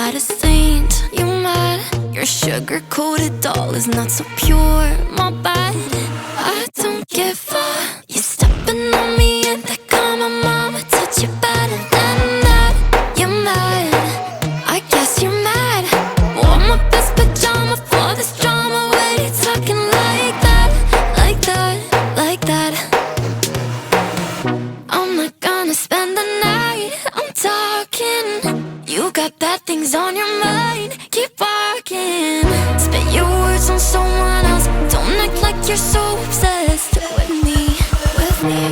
got a saint, you mad? Your sugar-coated doll is not so pure, my bad. I don't give a. You stepping on me and they call my mama, touch you better than that. You're mad, I guess you're mad. Wore my best pajama for this drama. Why you talking like that, like that, like that? I'm not gonna spend the night, I'm talking. You got bad things on your mind, keep walking. Spit your words on someone else. Don't act like you're so obsessed with me, with me.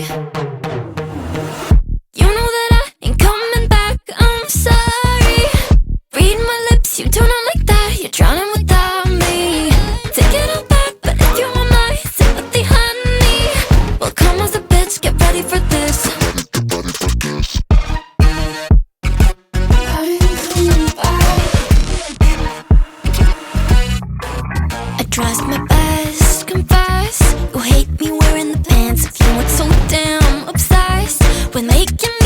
You know that I ain't coming back, I'm sorry. Read my lips, you do not like that. You're drowning without me. Take it all back, but if you want my sympathy, honey, well, come as a bitch, get ready for this. Trust my best, confess. You hate me wearing the pants if you weren't so damn obsessed with making